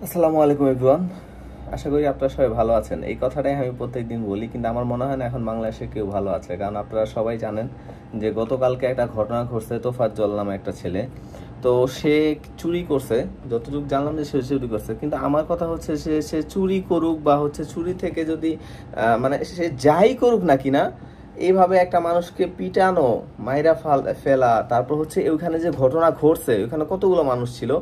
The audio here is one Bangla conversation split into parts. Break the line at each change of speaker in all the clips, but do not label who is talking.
আসসালামু আলাইকুম এভরিওয়ান। আশা করি আপনারা সবাই ভালো আছেন। এই কথাটাই আমি প্রত্যেকদিন বলি, কিন্তু আমার মনে হয় না এখন বাংলাদেশে কেউ ভালো আছে। কারণ আপনারা সবাই জানেন যে গতকালকে একটা ঘটনা ঘটছে। তোফাজ্জল নামে একটা ছেলে, তো সে চুরি করছে, যতটুকু জানলাম যে সে চুরি করছে। কিন্তু আমার কথা হচ্ছে সে চুরি করুক বা হচ্ছে চুরি থেকে যদি মানে সে যাই করুক না কিনা, এইভাবে একটা মানুষকে পিটানো, মাইরা ফেলা, তারপর হচ্ছে ওইখানে যে ঘটনা ঘটছে ওইখানে কতগুলো মানুষ ছিল।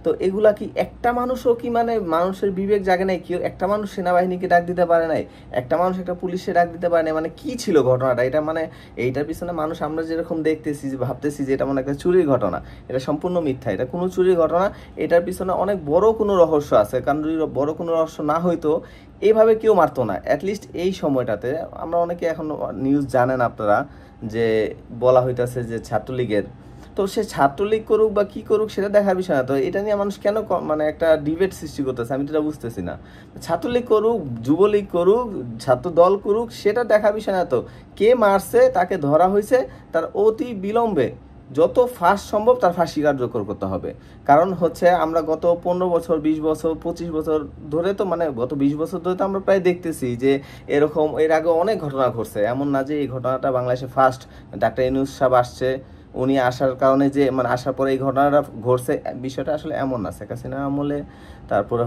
তো এগুলা কি একটা মানুষও কি মানে মানুষের বিবেক জাগে নাই? কেউ একটা মানুষ সেনাবাহিনীকে ডাক দিতে পারে নাই? একটা মানুষ একটা পুলিশে ডাক দিতে পারে নাই? মানে কি ছিল ঘটনাটা? এটা মানে এইটার পিছনে মানুষ আমরা যেরকম দেখতেছি, যে ভাবতেছি যে এটা মানে একটা চুরির ঘটনা, এটা সম্পূর্ণ মিথ্যা। এটা কোনো চুরির ঘটনা। এটার পিছনে অনেক বড় কোনো রহস্য আছে। কারণ যদি বড় কোনো রহস্য না হইতো এইভাবে কেউ মারতো না। অ্যাটলিস্ট এই সময়টাতে আমরা অনেকে এখন নিউজ জানেন আপনারা, যে বলা হইতাছে যে ছাত্রলীগের, তো সে ছাত্রলীগ করুক বা কি করুক সেটা দেখার বিষয় না। তো এটা নিয়ে মানুষ কেন মানে একটা ডিবেট সৃষ্টি করতেছে আমি তো এটা বুঝতেছি না। ছাত্রলীগ করুক, যুবলীগ করুক, ছাত্র দল করুক, সেটা দেখার বিষয় না। তো কে মারছে, তাকে ধরা হয়েছে, তার অতি বিলম্বে যত ফাস্ট সম্ভব তার ফাঁসি কার্যকর করতে হবে। কারণ হচ্ছে আমরা গত 15 বছর, 20 বছর, 25 বছর ধরে, তো মানে গত 20 বছর ধরে তো আমরা প্রায় দেখতেছি যে এরকম এর আগে অনেক ঘটনা ঘটছে। এমন না যে এই ঘটনাটা বাংলাদেশে ফার্স্ট। ডাক্তার ইউনূস সাহেব আসছে, উনি আসার কারণে যে মানে আসার পরে এই ঘটনাটা ঘটছে, বিষয়টা আসলে এমন না। শেখ হাসিনা আমলে, তারপরে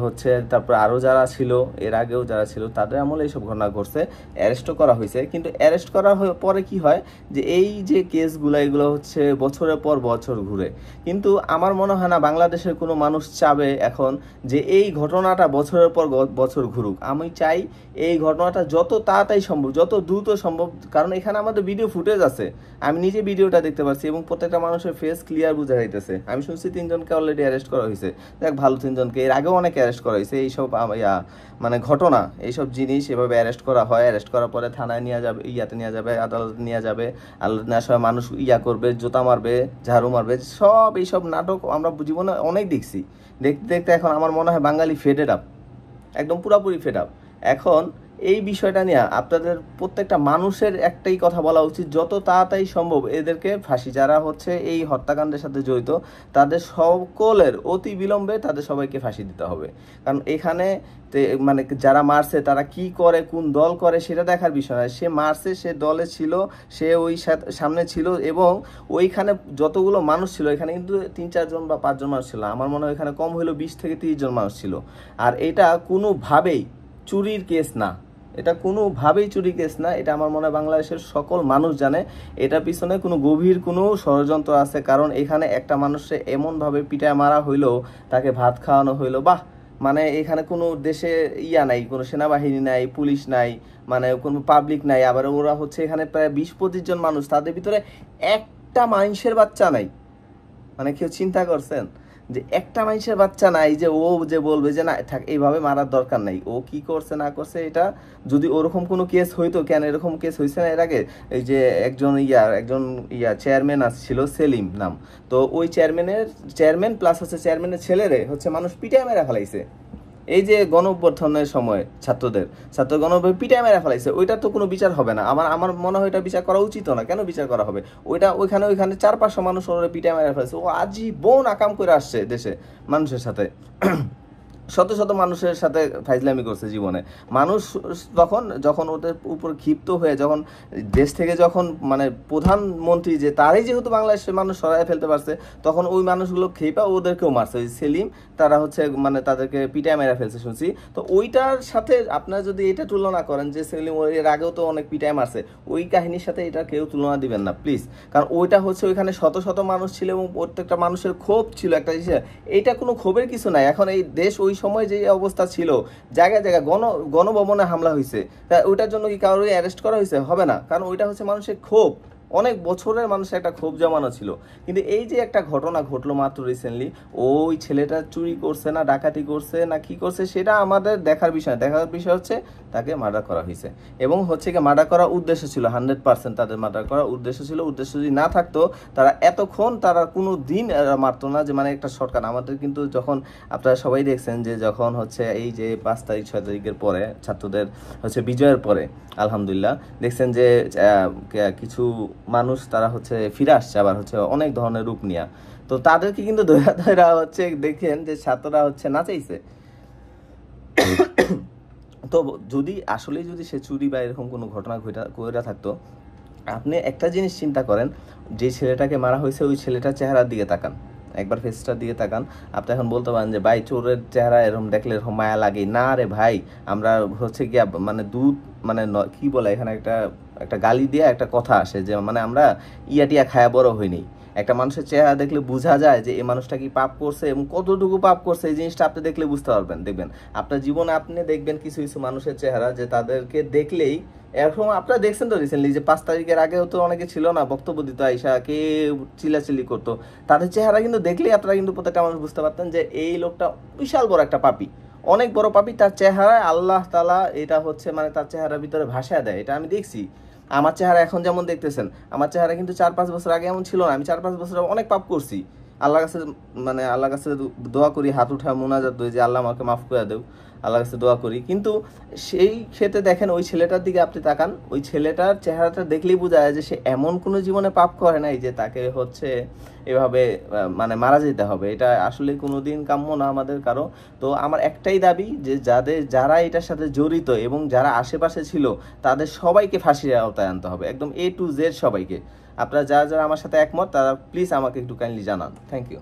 আরও যারা ছিল, এর আগেও যারা ছিল, তাদের আমলে এইসব ঘটনা ঘটছে। অ্যারেস্টও করা হয়েছে, কিন্তু অ্যারেস্ট করার পরে কি হয় যে এই যে কেসগুলো, এগুলো হচ্ছে বছরের পর বছর ঘুরে। কিন্তু আমার মনে হয় না বাংলাদেশের কোনো মানুষ চাবে এখন যে এই ঘটনাটা বছরের পর বছর ঘুরুক। আমি চাই এই ঘটনাটা যত তাড়াতাড়ি সম্ভব, যত দ্রুত সম্ভব। কারণ এখানে আমাদের ভিডিও ফুটেজ আছে, আমি নিজে ভিডিওটা দেখতে পাচ্ছি, এবং প্রত্যেকটা মানুষের ফেস ক্লিয়ার বোঝা যাইতেছে। আমি শুনছি 3জনকে অলরেডি অ্যারেস্ট করা হয়েছে। দেখ, ভালো 3জনকে, এর আগেও অনেক অ্যারেস্ট করা হয়েছে। এইসব মানে ঘটনা, এইসব জিনিস এভাবে অ্যারেস্ট করা হয়। অ্যারেস্ট করার পরে থানায় নিয়ে যাবে, নিয়ে যাবে, আদালতে নিয়ে যাবে। আদালতে নেওয়ার সময় মানুষ করবে, জুতা মারবে, ঝাড়ু মারবে, সব এইসব নাটক আমরা জীবনে অনেক দেখছি। দেখতে দেখতে এখন আমার মনে হয় বাঙালি ফেডেড আপ, একদম পুরাপুরি ফেড আপ। এখন এই বিষয়টা নিয়ে আপনাদের প্রত্যেকটা মানুষের একটাই কথা বলা উচিত, যত তাড়াতাড়ি সম্ভব এদেরকে ফাঁসি, যারা হচ্ছে এই হত্যাকাণ্ডের সাথে জড়িত, তাদের সকলের অতি বিলম্বে তাদের সবাইকে ফাঁসি দিতে হবে। কারণ এখানে মানে যারা মারছে তারা কি করে, কোন দল করে, সেটা দেখার বিষয় নয়। সে মারছে, সে দলে ছিল, সে ওই সামনে ছিল, এবং ওইখানে যতগুলো মানুষ ছিল, এখানে কিন্তু 3-4 জন বা 5 জন মানুষ ছিল। আমার মনে হয় এখানে কম হইলেও 20 থেকে 30 জন মানুষ ছিল। আর এটা কোনোভাবেই চুরির কেস না, এটা কোনোভাবেই চুরি কেস না। এটা আমার মনে হয় বাংলাদেশের সকল মানুষ জানে এটার পিছনে কোনো গভীর কোনো ষড়যন্ত্র আছে। কারণ এখানে একটা মানুষে এমনভাবে পিটায় মারা হইলো, তাকে ভাত খাওয়ানো হইলো, বাহ, মানে এখানে কোনো দেশে নাই, কোনো সেনাবাহিনী নাই, পুলিশ নাই, মানে কোনো পাবলিক নাই। আবার ওরা হচ্ছে এখানে প্রায় 20-25 জন মানুষ, তাদের ভিতরে একটা মানুষের বাচ্চা নাই। মানে কেউ চিন্তা করছেন যে একটা মানুষের বাচ্চা নাই যে ও যে বলবে যে না থাক, এইভাবে মারার দরকার নাই, ও কি করছে না করছে এটা যদি ওরকম কোনো কেস হইতো, কেন এরকম কেস হয়েছে না এর আগে? এই যে একজন চেয়ারম্যান আসছিল, সেলিম নাম, তো ওই চেয়ারম্যান প্লাস হচ্ছে চেয়ারম্যানের ছেলেরে হচ্ছে মানুষ পিটায় মেরা ফেলাইছে। এই যে গণ-অভ্যুত্থানের সময় ছাত্র গণ-অভ্যুত্থানে পিটায় মেরা ফেলাইছে, ওইটার তো কোনো বিচার হবে না। আমার মনে হয় এটা বিচার করা উচিত না। কেন বিচার করা হবে? ওইখানে 400-500 মানুষ ওরা পিটায় মেরা ফেলাইছে। ও আজীবন আকাম করে আসছে দেশে মানুষের সাথে, শত শত মানুষের সাথে ফাইজলামি করছে জীবনে। মানুষ যখন ওদের উপর ক্ষিপ্ত হয়ে, যখন দেশ থেকে যখন মানে প্রধানমন্ত্রী যে তারই যেহেতু বাংলাদেশের মানুষ সরাই ফেলতে পারছে, তখন ওই মানুষগুলো খেপা ওদেরকেও মারছে। ওই সেলিম, তারা হচ্ছে মানে তাদেরকে পিটায় মেরা ফেলছে শুনছি। তো ওইটার সাথে আপনারা যদি এটা তুলনা করেন যে সেলিম এর আগেও তো অনেক পিটায় মারছে, ওই কাহিনীর সাথে এটা কেউ তুলনা দিবেন না প্লিজ। কারণ ওইটা হচ্ছে ওইখানে শত শত মানুষ ছিল, এবং প্রত্যেকটা মানুষের ক্ষোভ ছিল একটা জিনিস। এইটা কোনো ক্ষোভের কিছু নাই। এখন এই দেশ ওই সময় যে অবস্থা ছিল, জায়গায় জায়গায় গণভবনে হামলা হয়েছে, তা ওইটার জন্য কি কারোর অ্যারেস্ট করা হয়েছে? হবে না। কারণ ওইটা হচ্ছে মানুষের ক্ষোভ, অনেক বছরের মানুষের একটা ক্ষোভ জমানো ছিল। কিন্তু এই যে একটা ঘটনা ঘটলো মাত্র রিসেন্টলি, ওই ছেলেটা চুরি করছে না ডাকাতি করছে না কি করছে সেটা আমাদের দেখার বিষয়। দেখার বিষয় হচ্ছে তাকে মার্ডার করা হয়েছে, এবং হচ্ছে কি মার্ডার করার উদ্দেশ্য ছিল 100% তাদের মার্ডার করার উদ্দেশ্য ছিল। উদ্দেশ্য যদি না থাকতো তারা এতক্ষণ তারা কোনো দিন মারতো না। যে মানে একটা শর্টকাট আমাদের কিন্তু, যখন আপনারা সবাই দেখছেন যে যখন হচ্ছে এই যে 5 তারিখ 6 তারিখের পরে ছাত্রদের হচ্ছে বিজয়ের পরে, আলহামদুলিল্লাহ দেখছেন যে কিছু মানুষ তারা হচ্ছে ফিরে আসছে, আবার হচ্ছে অনেক ধরনের রূপ নিয়ে। তো তাদেরকে কিন্তু ধরা হচ্ছে দেখেন যে ছাত্ররা হচ্ছে নাচাইছে। তো যদি আসলে যদি সে চুরি বা এরকম কোনো ঘটনা ঘটে থাকতো, আপনি একটা জিনিস চিন্তা করেন, যে ছেলেটাকে মারা হয়েছে ওই ছেলেটার চেহারার দিকে তাকান, একবার ফেসটার দিকে তাকান। আপনি এখন বলতে পারেন যে ভাই চোরের চেহারা এরকম দেখলে এরকম মায়া লাগে না রে ভাই, আমরা হচ্ছে গিয়া মানে দুধ মানে কি বলে এখানে একটা একটা গালি দিয়ে একটা কথা আসে যে মানে আমরা টিয়া খায়া বড় হইনি। একটা মানুষের চেহারা দেখলে বোঝা যায় যে এই মানুষটা কি পাপ করছে এবং কতটুকু পাপ করছে, এই জিনিসটা আপনি দেখলে বুঝতে পারবেন। দেখবেন আপনার জীবনে আপনি দেখবেন কিছু কিছু মানুষের চেহারা যে তাদেরকে দেখলেই এরকম, আপনারা দেখছেন তো রিসেন্টলি যে 5 তারিখের আগেও তো অনেকে ছিল না বক্তব্য দিত আইসা, কে চিল্লাচিল্লি করতো, তাদের চেহারা কিন্তু দেখলেই আপনারা কিন্তু প্রত্যেকটা মানুষ বুঝতে পারতেন যে এই লোকটা বিশাল বড় একটা পাপী, অনেক বড় পাপী। তার চেহারায় আল্লাহ তাআলা এটা হচ্ছে মানে তার চেহারার ভিতরে ভাষায় দেয়, এটা আমি দেখছি। আমার চেহারা এখন যেমন দেখতেছেন, আমার চেহারা কিন্তু 4-5 বছর আগে এমন ছিল না। আমি 4-5 বছর অনেক পাপ করছি। আল্লাহর কাছে মানে আল্লাহর কাছে দোয়া করি, হাত উঠা মোনাজাত দিই যে আল্লাহ আমাকে মাফ করে দেও, আল্লাহর কাছে দোয়া করি। কিন্তু সেই ক্ষেত্রে দেখেন ওই ছেলেটার দিকে আপনি তাকান, ওই ছেলেটার চেহারাটা দেখলেই বোঝা যায় যে সে এমন কোনো জীবনে পাপ করে নাই যে তাকে হচ্ছে এভাবে মানে মারা যেতে হবে। এটা আসলে কোনোদিন কাম্য না আমাদের কারো। তো আমার একটাই দাবি যে যারা এটার সাথে জড়িত এবং যারা আশেপাশে ছিল তাদের সবাইকে ফাঁসির আওতায় আনতে হবে, একদম A to Z সবাইকে। আপনারা যারা যারা আমার সাথে একমত তারা প্লিজ আমাকে একটু কাইন্ডলি জানান। Thank you.